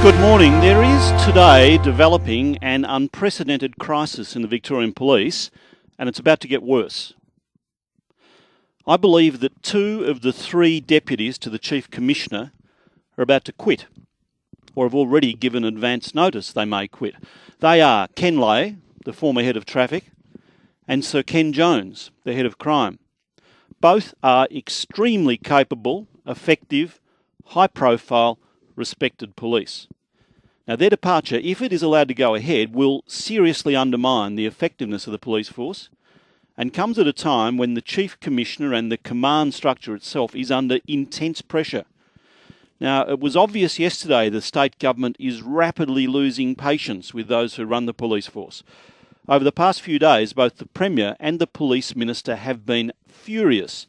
Good morning. There is today developing an unprecedented crisis in the Victorian Police, and it's about to get worse. I believe that 2 of the 3 deputies to the Chief Commissioner are about to quit, or have already given advance notice they may quit. They are Ken Lay, the former head of traffic, and Sir Ken Jones, the head of crime. Both are extremely capable, effective, high-profile, respected police. Now, their departure, if it is allowed to go ahead, will seriously undermine the effectiveness of the police force and comes at a time when the Chief Commissioner and the command structure itself is under intense pressure. Now, it was obvious yesterday the state government is rapidly losing patience with those who run the police force. Over the past few days, both the Premier and the Police Minister have been furious,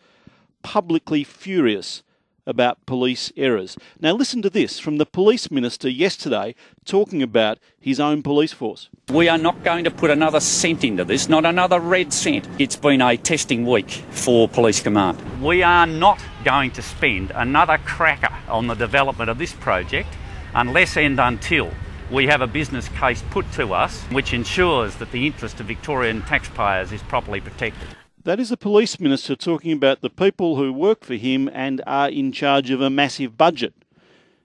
publicly furious, about police errors. Now listen to this from the Police Minister yesterday talking about his own police force. We are not going to put another cent into this, not another red cent. It's been a testing week for Police Command. We are not going to spend another cracker on the development of this project unless and until we have a business case put to us which ensures that the interest of Victorian taxpayers is properly protected. That is the Police Minister talking about the people who work for him and are in charge of a massive budget.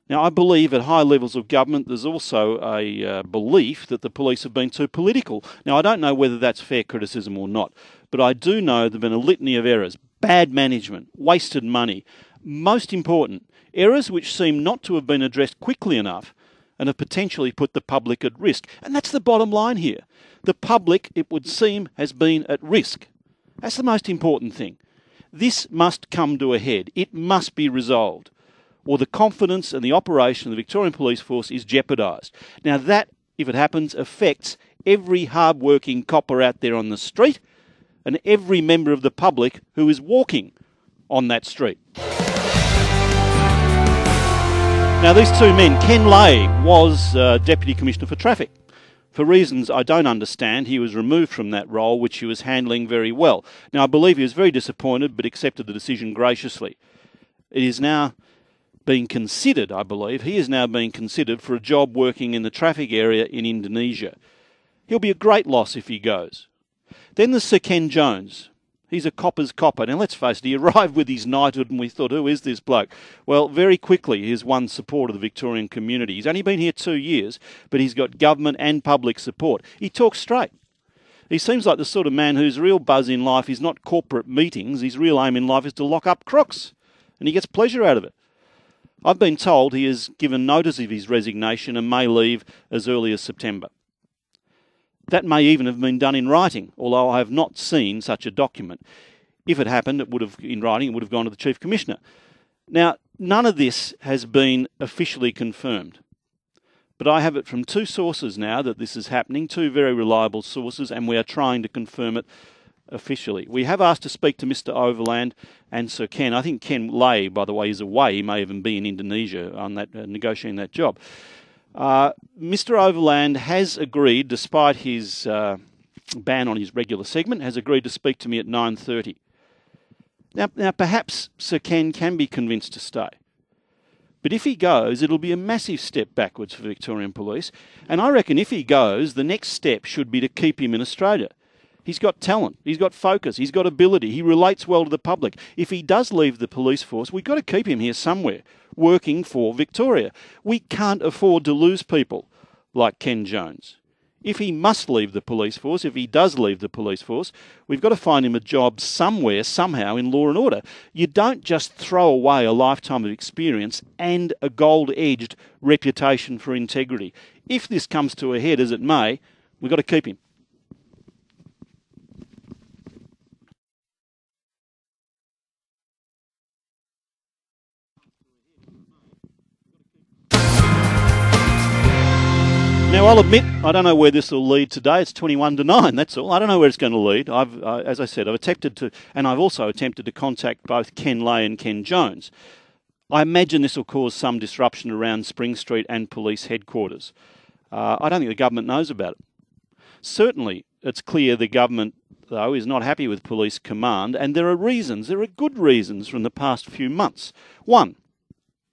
Now, I believe at high levels of government there's also a belief that the police have been too political. Now, I don't know whether that's fair criticism or not, but I do know there have been a litany of errors, bad management, wasted money. Most important, errors which seem not to have been addressed quickly enough and have potentially put the public at risk. And that's the bottom line here. The public, it would seem, has been at risk. That's the most important thing. This must come to a head. It must be resolved, or the confidence and the operation of the Victorian Police Force is jeopardised. Now that, if it happens, affects every hard-working copper out there on the street and every member of the public who is walking on that street. Now these 2 men, Ken Lay was Deputy Commissioner for Traffic. For reasons I don't understand, he was removed from that role, which he was handling very well. Now, I believe he was very disappointed, but accepted the decision graciously. It is now being considered, I believe, he is now being considered for a job working in the traffic area in Indonesia. He'll be a great loss if he goes. Then there's Sir Ken Jones. He's a copper's copper. Now, let's face it, he arrived with his knighthood and we thought, who is this bloke? Well, very quickly he's won support of the Victorian community. He's only been here 2 years, but he's got government and public support. He talks straight. He seems like the sort of man whose real buzz in life is not corporate meetings. His real aim in life is to lock up crooks, and he gets pleasure out of it. I've been told he has given notice of his resignation and may leave as early as September. That may even have been done in writing, although I have not seen such a document. If it happened, it would have gone to the Chief Commissioner. Now, none of this has been officially confirmed, but I have it from 2 sources now that this is happening, 2 very reliable sources, and we are trying to confirm it officially. We have asked to speak to Mr. Overland and Sir Ken. I think Ken Lay, by the way, is away. He may even be in Indonesia on that negotiating that job. Mr. Overland has agreed, despite his ban on his regular segment, has agreed to speak to me at 9:30. Now, perhaps Sir Ken can be convinced to stay. But if he goes, it'll be a massive step backwards for Victorian Police. And I reckon if he goes, the next step should be to keep him in Australia. He's got talent, he's got focus, he's got ability, he relates well to the public. If he does leave the police force, we've got to keep him here somewhere, working for Victoria. We can't afford to lose people like Ken Jones. If he must leave the police force, if he does leave the police force, we've got to find him a job somewhere, somehow, in law and order. You don't just throw away a lifetime of experience and a gold-edged reputation for integrity. If this comes to a head, as it may, we've got to keep him. Now, I'll admit, I don't know where this will lead today. It's 21-9, that's all. I don't know where it's going to lead. As I said, I've attempted to, and I've also attempted to contact both Ken Lay and Ken Jones. I imagine this will cause some disruption around Spring Street and police headquarters. I don't think the government knows about it. Certainly, it's clear the government, though, is not happy with police command, and there are reasons, there are good reasons from the past few months. One,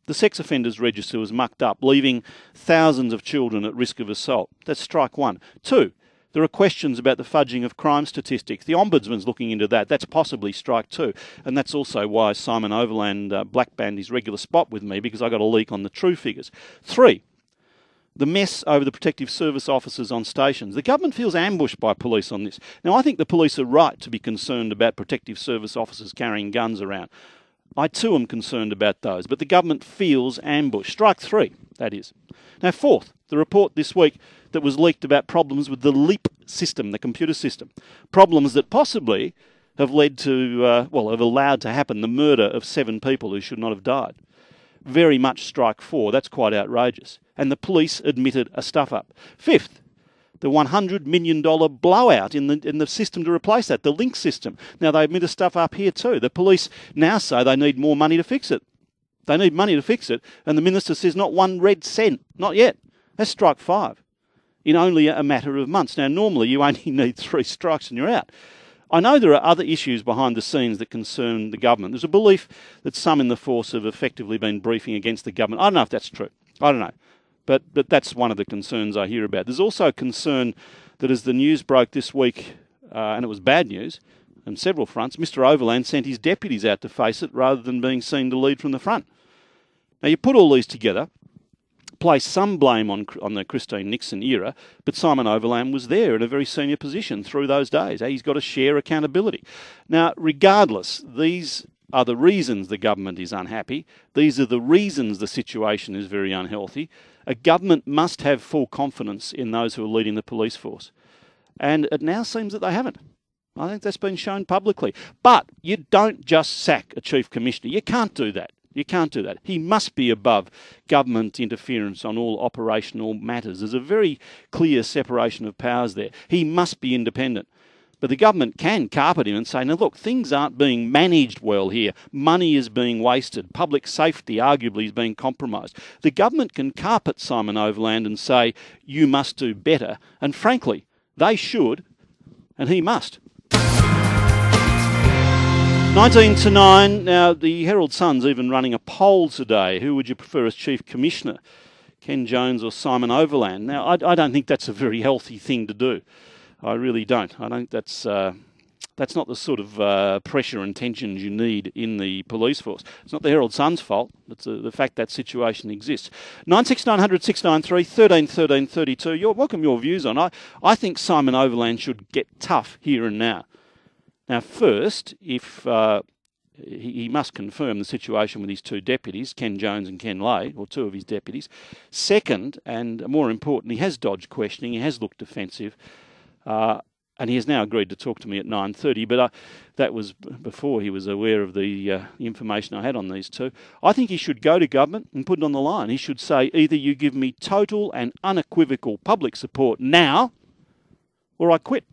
The sex offenders register was mucked up, leaving thousands of children at risk of assault. That's strike one. Two, there are questions about the fudging of crime statistics. The Ombudsman's looking into that. That's possibly strike two. And that's also why Simon Overland blackbanned his regular spot with me, because I got a leak on the true figures. Three, the mess over the protective service officers on stations. The government feels ambushed by police on this. Now, I think the police are right to be concerned about protective service officers carrying guns around. I too am concerned about those, but the government feels ambushed. Strike three, that is. Now, fourth, the report this week that was leaked about problems with the LEAP system, the computer system. Problems that possibly have led to, have allowed to happen the murder of 7 people who should not have died. Very much strike four. That's quite outrageous. And the police admitted a stuff-up. Fifth, the $100 million blowout in the system to replace that, the Link system. Now, they admit a stuff-up here too. The police now say they need more money to fix it. They need money to fix it, and the minister says not one red cent. Not yet. That's strike five in only a matter of months. Now, normally you only need 3 strikes and you're out. I know there are other issues behind the scenes that concern the government. There's a belief that some in the force have effectively been briefing against the government. I don't know if that's true. I don't know. But that's one of the concerns I hear about. There's also a concern that as the news broke this week, and it was bad news on several fronts, Mr Overland sent his deputies out to face it rather than being seen to lead from the front. Now, you put all these together, place some blame on the Christine Nixon era, but Simon Overland was there in a very senior position through those days. He's got to share accountability. Now, regardless, these are the reasons the government is unhappy. These are the reasons the situation is very unhealthy. A government must have full confidence in those who are leading the police force. And it now seems that they haven't. I think that's been shown publicly. But you don't just sack a chief commissioner. You can't do that. You can't do that. He must be above government interference on all operational matters. There's a very clear separation of powers there. He must be independent. But the government can carpet him and say, now look, things aren't being managed well here. Money is being wasted. Public safety arguably is being compromised. The government can carpet Simon Overland and say, you must do better. And frankly, they should, and he must. 19-9. Now, the Herald Sun's even running a poll today. Who would you prefer as Chief Commissioner, Ken Jones or Simon Overland? Now, I don't think that's a very healthy thing to do. I really don't. I think that's not the sort of pressure and tensions you need in the police force. It's not the Herald Sun's fault. It's the fact that situation exists. 96900 693 13 13 32. Welcome your views on. I think Simon Overland should get tough here and now. Now, first, if he must confirm the situation with his 2 deputies, Ken Jones and Ken Lay, or 2 of his deputies. Second, and more important, he has dodged questioning. He has looked defensive. And he has now agreed to talk to me at 9:30, but that was before he was aware of the information I had on these 2. I think he should go to government and put it on the line. He should say, either you give me total and unequivocal public support now, or I quit.